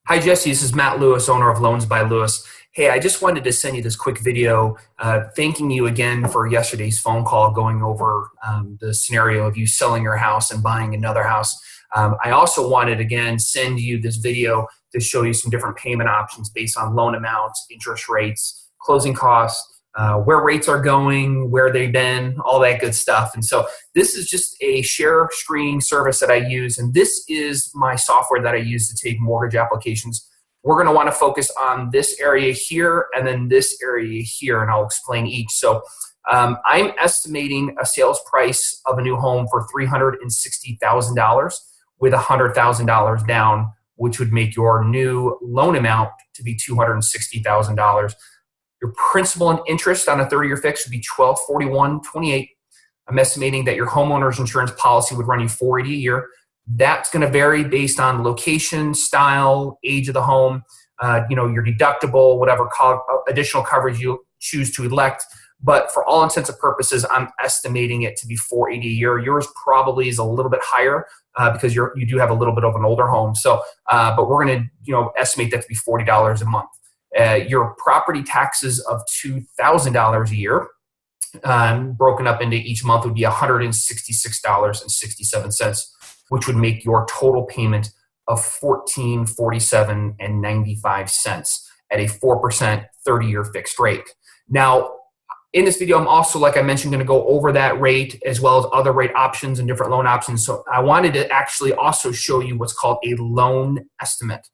Hi, Jesse. This is Matt Lewis, owner of Loans by Lewis. Hey, I just wanted to send you this quick video thanking you again for yesterday's phone call going over the scenario of you selling your house and buying another house. I also wanted, again, send you this video to show you some different payment options based on loan amounts, interest rates, closing costs, where rates are going, where they've been, all that good stuff. And so this is just a share screening service that I use, and this is my software that I use to take mortgage applications. We're going to want to focus on this area here and then this area here, and I'll explain each. So I'm estimating a sales price of a new home for $360,000 with $100,000 down, which would make your new loan amount to be $260,000. Your principal and interest on a 30-year fix would be $1,241.28. I'm estimating that your homeowner's insurance policy would run you $480 a year. That's going to vary based on location, style, age of the home, your deductible, whatever additional coverage you choose to elect. But for all intents and purposes, I'm estimating it to be $480 a year. Yours probably is a little bit higher because you do have a little bit of an older home. So, but we're going to estimate that to be $40 a month. Your property taxes of $2,000 a year, broken up into each month, would be $166.67, which would make your total payment of $1,447.95 at a 4% 30-year fixed rate. Now, in this video, I'm also, like I mentioned, going to go over that rate as well as other rate options and different loan options. So I wanted to actually also show you what's called a loan estimate.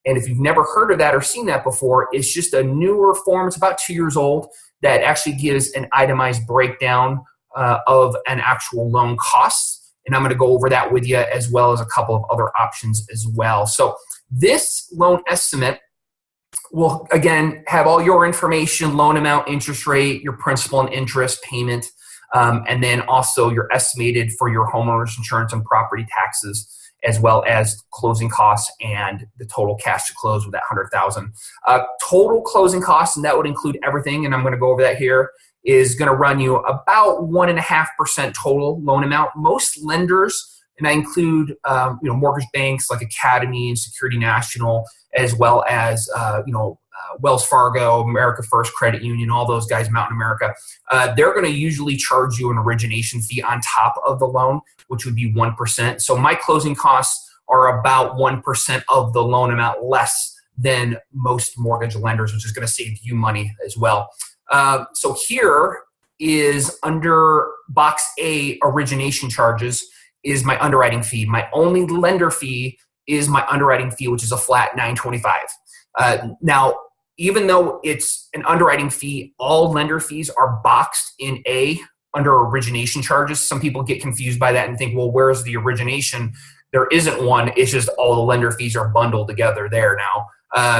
And if you've never heard of that or seen that before, it's just a newer form. It's about 2 years old that actually gives an itemized breakdown of an actual loan costs. And I'm going to go over that with you as well as a couple of other options as well. So this loan estimate will, again, have all your information: loan amount, interest rate, your principal and interest payment, and then also your estimated for your homeowner's insurance and property taxes, as well as closing costs and the total cash to close with that $100,000. Total closing costs, and that would include everything, and I'm going to go over that here, is going to run you about 1.5% total loan amount. Most lenders, and I include mortgage banks like Academy and Security National, as well as Wells Fargo, America First Credit Union, all those guys, Mountain America, they're going to usually charge you an origination fee on top of the loan, which would be 1%. So my closing costs are about 1% of the loan amount less than most mortgage lenders, which is going to save you money as well. So here is under box A, origination charges, is my underwriting fee. My only lender fee is my underwriting fee, which is a flat $925. Now, even though it's an underwriting fee, all lender fees are boxed in A under origination charges. Some people get confused by that and think, well, where's the origination? There isn't one. It's just all the lender fees are bundled together there now.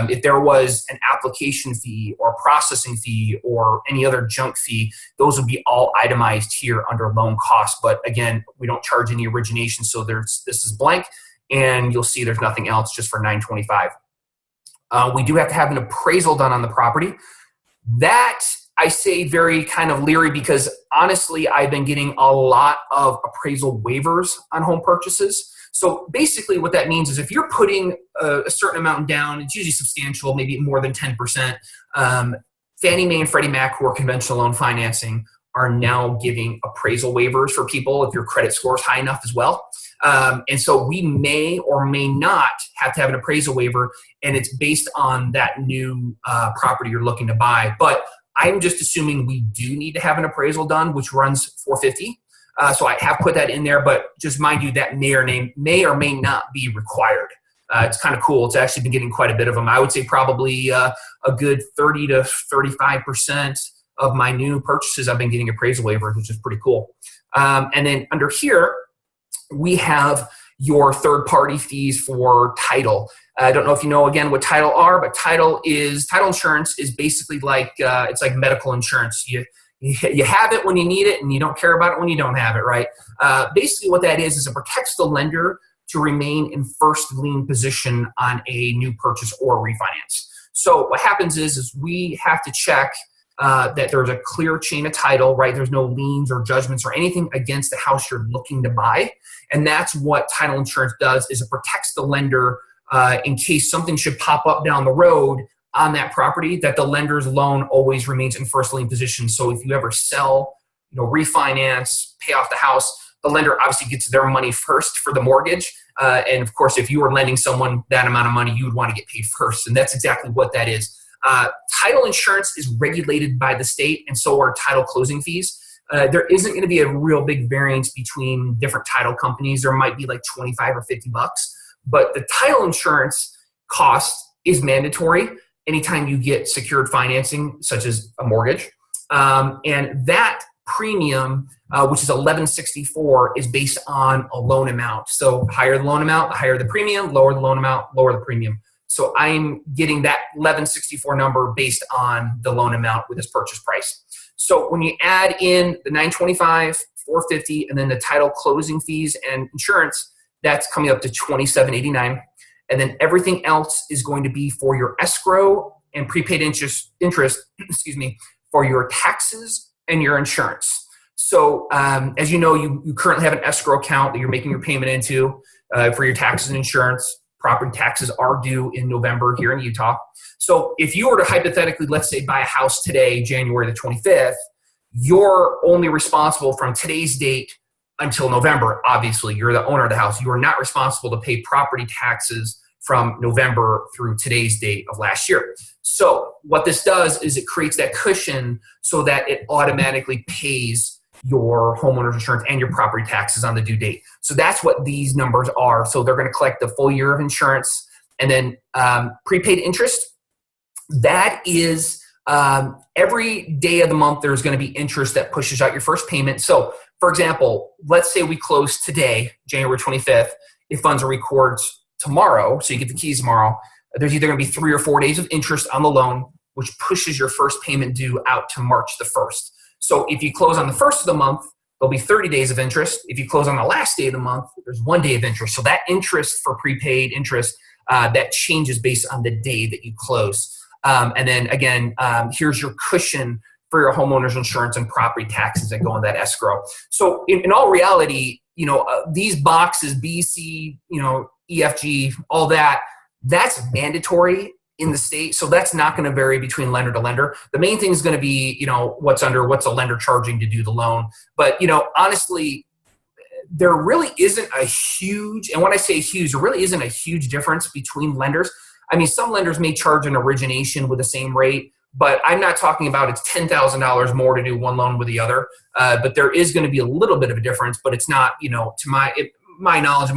If there was an application fee or processing fee or any other junk fee, those would be all itemized here under loan costs. But again, we don't charge any origination, so this is blank, and you'll see there's nothing else just for $925. We do have to have an appraisal done on the property. That I say very kind of leery because honestly, I've been getting a lot of appraisal waivers on home purchases. So basically what that means is if you're putting a certain amount down, it's usually substantial, maybe more than 10%. Fannie Mae and Freddie Mac, who are conventional loan financing, are now giving appraisal waivers for people if your credit score is high enough as well. And so we may or may not have to have an appraisal waiver, and it's based on that new property you're looking to buy. But I'm just assuming we do need to have an appraisal done, which runs $450. So I have put that in there, but just mind you, that may or may not be required. It's kind of cool. It's actually been getting quite a bit of them. I would say probably a good 30 to 35% of my new purchases I've been getting appraisal waivers, which is pretty cool. And then under here, we have your third-party fees for title. I don't know if you know, again, what title are, but title insurance is basically like, it's like medical insurance. You have it when you need it, and you don't care about it when you don't have it, right? Basically what that is it protects the lender to remain in first lien position on a new purchase or refinance. So what happens is we have to check that there's a clear chain of title, right? There's no liens or judgments or anything against the house you're looking to buy. And that's what title insurance does, is it protects the lender in case something should pop up down the road on that property, that the lender's loan always remains in first lien position. So if you ever sell, refinance, pay off the house, the lender obviously gets their money first for the mortgage. And of course, if you were lending someone that amount of money, you would want to get paid first. And that's exactly what that is. Title insurance is regulated by the state, and so are title closing fees. There isn't going to be a real big variance between different title companies. There might be like 25 or 50 bucks, but the title insurance cost is mandatory anytime you get secured financing, such as a mortgage. And that premium, which is $11.64, is based on a loan amount. So higher the loan amount, the higher the premium; lower the loan amount, lower the premium. So I'm getting that $11.64 number based on the loan amount with this purchase price. So when you add in the $925, $450, and then the title closing fees and insurance, that's coming up to $27.89. And then everything else is going to be for your escrow and prepaid interest, for your taxes and your insurance. So as you know, you currently have an escrow account that you're making your payment into for your taxes and insurance. Property taxes are due in November here in Utah. So if you were to hypothetically, let's say, buy a house today, January the 25th, you're only responsible from today's date until November. Obviously, you're the owner of the house. You are not responsible to pay property taxes from November through today's date of last year. So what this does is it creates that cushion so that it automatically pays your homeowner's insurance and your property taxes on the due date. So that's what these numbers are. So they're going to collect the full year of insurance, and then prepaid interest. That is every day of the month there's going to be interest that pushes out your first payment. So for example, let's say we close today, January 25th. If funds are recorded tomorrow, so you get the keys tomorrow, there's either going to be 3 or 4 days of interest on the loan, which pushes your first payment due out to March the 1st. So if you close on the first of the month, there'll be 30 days of interest. If you close on the last day of the month, there's 1 day of interest. So that interest for prepaid interest, that changes based on the day that you close. And then again, here's your cushion for your homeowner's insurance and property taxes that go in that escrow. So in all reality, these boxes, B, C, E, F, G, all that, that's mandatory in the state. So that's not going to vary between lender to lender. The main thing is going to be, what's a lender charging to do the loan. But, honestly, there really isn't a huge, and when I say huge, there really isn't a huge difference between lenders. I mean, some lenders may charge an origination with the same rate, but I'm not talking about it's $10,000 more to do one loan with the other. But there is going to be a little bit of a difference, but it's not, to my knowledge,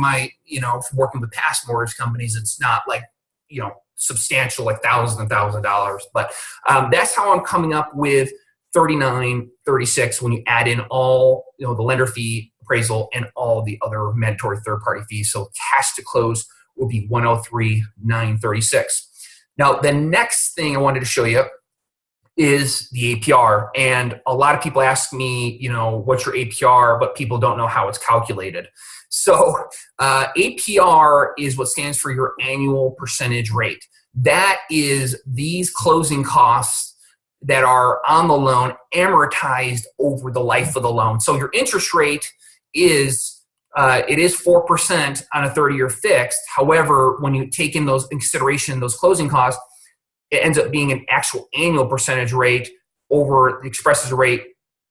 working with past mortgage companies, it's not like, substantial, like thousands and thousands of dollars. But that's how I'm coming up with $39.36 when you add in all, the lender fee, appraisal, and all the other mandatory third-party fees. So cash to close will be $103,936. Now, the next thing I wanted to show you is the APR. And a lot of people ask me, what's your APR, but people don't know how it's calculated. So APR is what stands for your annual percentage rate. That is these closing costs that are on the loan amortized over the life of the loan. So your interest rate is it is 4% on a 30-year fixed. However, when you take in those in consideration, those closing costs, it ends up being an actual annual percentage rate over the expresses a rate,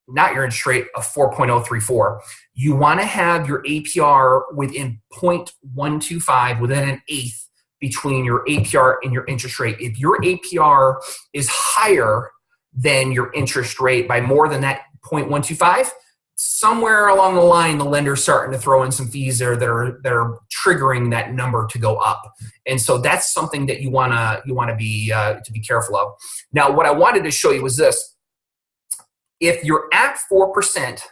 not your interest rate, of 4.034. You want to have your APR within 0.125, within an eighth between your APR and your interest rate. If your APR is higher than your interest rate by more than that 0.125, somewhere along the line, the lender's starting to throw in some fees there that are triggering that number to go up. And so that's something that you want to be careful of. Now, what I wanted to show you was this. If you're at 4%,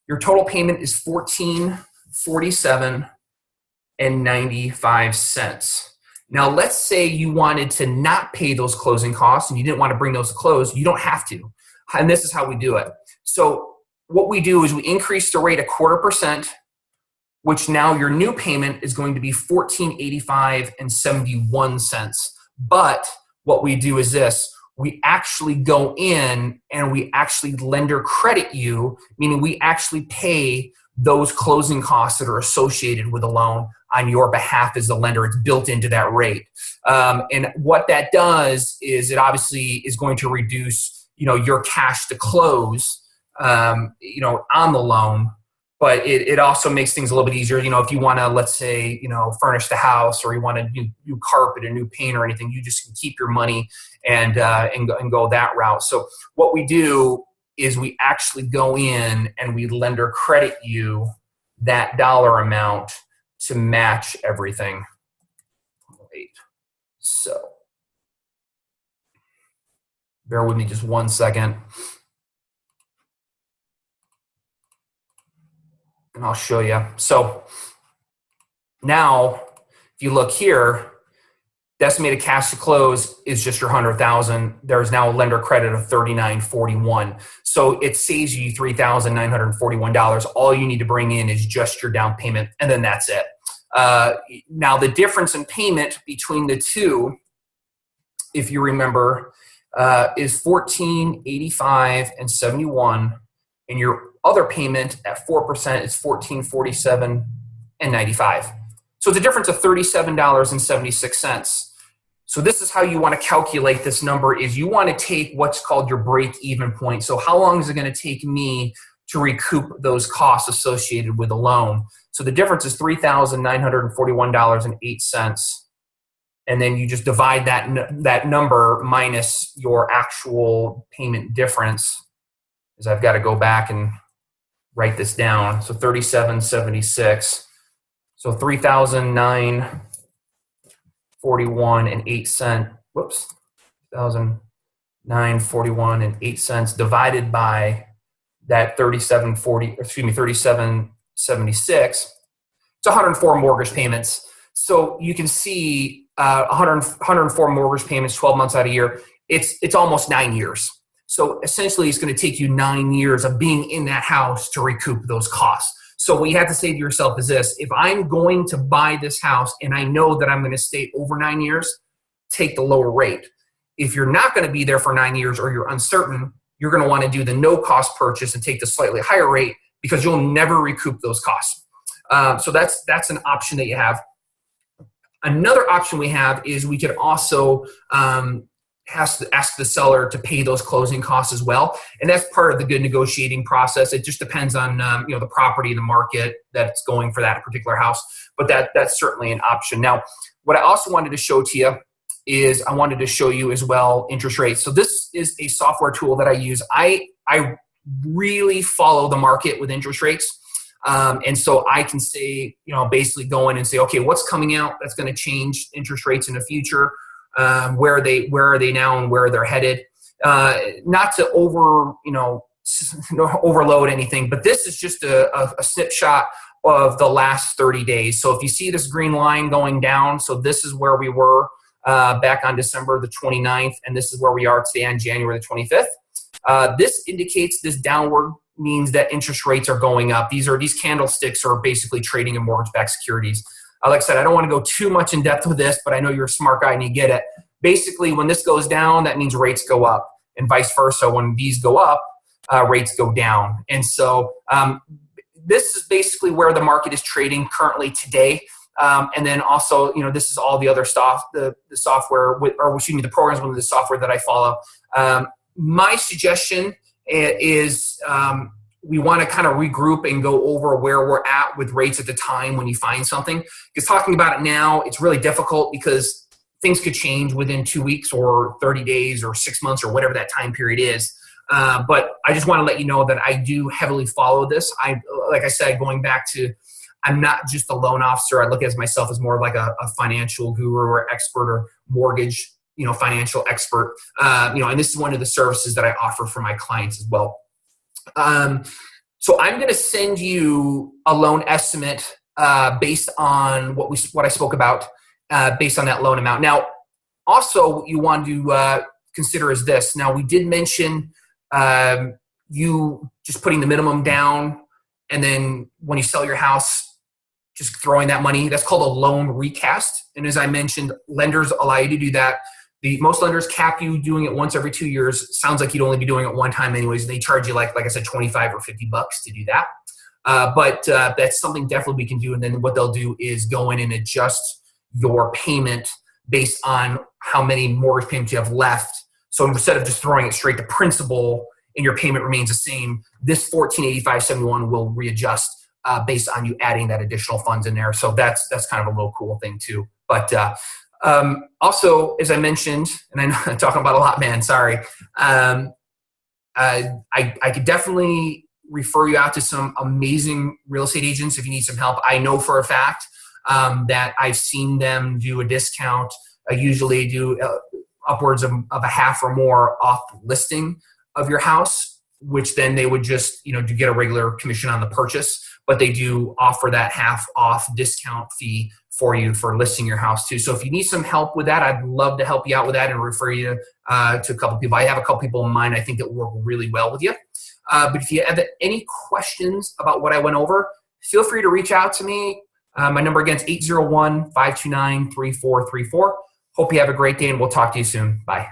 your total payment is $14.47.95. Now, let's say you wanted to not pay those closing costs and you didn't want to bring those to close. You don't have to. And this is how we do it. So what we do is we increase the rate 0.25%, which now your new payment is going to be $14.85.71. But what we do is this. We actually go in and we actually lender credit you, meaning we actually pay those closing costs that are associated with a loan on your behalf as the lender. It's built into that rate. And what that does is it obviously is going to reduce, your cash to close, on the loan. But it also makes things a little bit easier. If you want to, let's say, furnish the house, or you want to do new carpet or new paint or anything, you just can keep your money and go that route. So what we do is we actually go in and we lender credit you that dollar amount to match everything. Wait. So bear with me just 1 second. And I'll show you. So now, if you look here, the estimated cash to close is just your $100,000. There's now a lender credit of $39.41. So it saves you $3,941. All you need to bring in is just your down payment, and then that's it. Now, the difference in payment between the two, if you remember, is $1,485 and $71, and your other payment at 4% is $1,447 and $95. So it's a difference of $37.76. So this is how you want to calculate this number: is you want to take what's called your break-even point. So how long is it going to take me to recoup those costs associated with a loan? So the difference is $3,941.08. And then you just divide that number minus your actual payment difference. Is I've got to go back and write this down. So $37.76. So $3,941.08. Whoops. $1,941.08 divided by that $37.76. It's 104 mortgage payments. So you can see 104 mortgage payments, 12 months out of a year. It's almost 9 years. So essentially, it's going to take you 9 years of being in that house to recoup those costs. So what you have to say to yourself is this: if I'm going to buy this house and I know that I'm going to stay over 9 years, take the lower rate. If you're not going to be there for 9 years, or you're uncertain, you're going to want to do the no-cost purchase and take the slightly higher rate, because you'll never recoup those costs. So that's an option that you have. Another option we have is we could also ask the seller to pay those closing costs as well, and that's part of the good negotiating process. It just depends on the property, the market that's going for that particular house, but that's certainly an option. Now, what I also wanted to show to you is I wanted to show you as well interest rates. So this is a software tool that I use. I really follow the market with interest rates. And so I can say, basically go in and say, okay, what's coming out that's going to change interest rates in the future? Where are they now and where they're headed? Not to overload anything, but this is just a snapshot of the last 30 days. So if you see this green line going down, so this is where we were back on December the 29th, and this is where we are today on January the 25th. This indicates this downward means that interest rates are going up. These candlesticks are basically trading in mortgage-backed securities. Like I said, I don't want to go too much in depth with this, but I know you're a smart guy and you get it. Basically, when this goes down, that means rates go up, and vice versa. When these go up, rates go down. And so this is basically where the market is trading currently today. And then also, this is all the other stuff, the software, the programs within the software that I follow. My suggestion is we want to kind of regroup and go over where we're at with rates at the time when you find something. Because talking about it now, it's really difficult because things could change within 2 weeks or 30 days or 6 months or whatever that time period is. But I just want to let you know that I do heavily follow this. Like I said, going back to, I'm not just a loan officer. I look at myself as more like a financial guru or expert or mortgage, financial expert. And this is one of the services that I offer for my clients as well. So I'm going to send you a loan estimate based on what I spoke about, based on that loan amount. Now, also what you want to consider is this. Now, we did mention you just putting the minimum down, and then when you sell your house, just throwing that money. That's called a loan recast. And as I mentioned, lenders allow you to do that. Most lenders cap you doing it once every 2 years. Sounds like you'd only be doing it one time anyways. They charge you like I said, $25 or $50 to do that. But that's something definitely we can do. And then what they'll do is go in and adjust your payment based on how many mortgage payments you have left. So instead of just throwing it straight to principal and your payment remains the same, this $1,485.71 will readjust based on you adding that additional funds in there. So that's kind of a little cool thing too. But also, as I mentioned, and I know I'm talking about a lot, man, sorry. I could definitely refer you out to some amazing real estate agents if you need some help. I know for a fact that I've seen them do a discount. I usually do upwards of a half or more off listing of your house, which then they would just, to get a regular commission on the purchase, but they do offer that half off discount fee for you for listing your house too. So if you need some help with that, I'd love to help you out with that and refer you to a couple people. I have a couple people in mind I think that work really well with you. But if you have any questions about what I went over, feel free to reach out to me. My number again is 801-529-3434. Hope you have a great day, and we'll talk to you soon. Bye.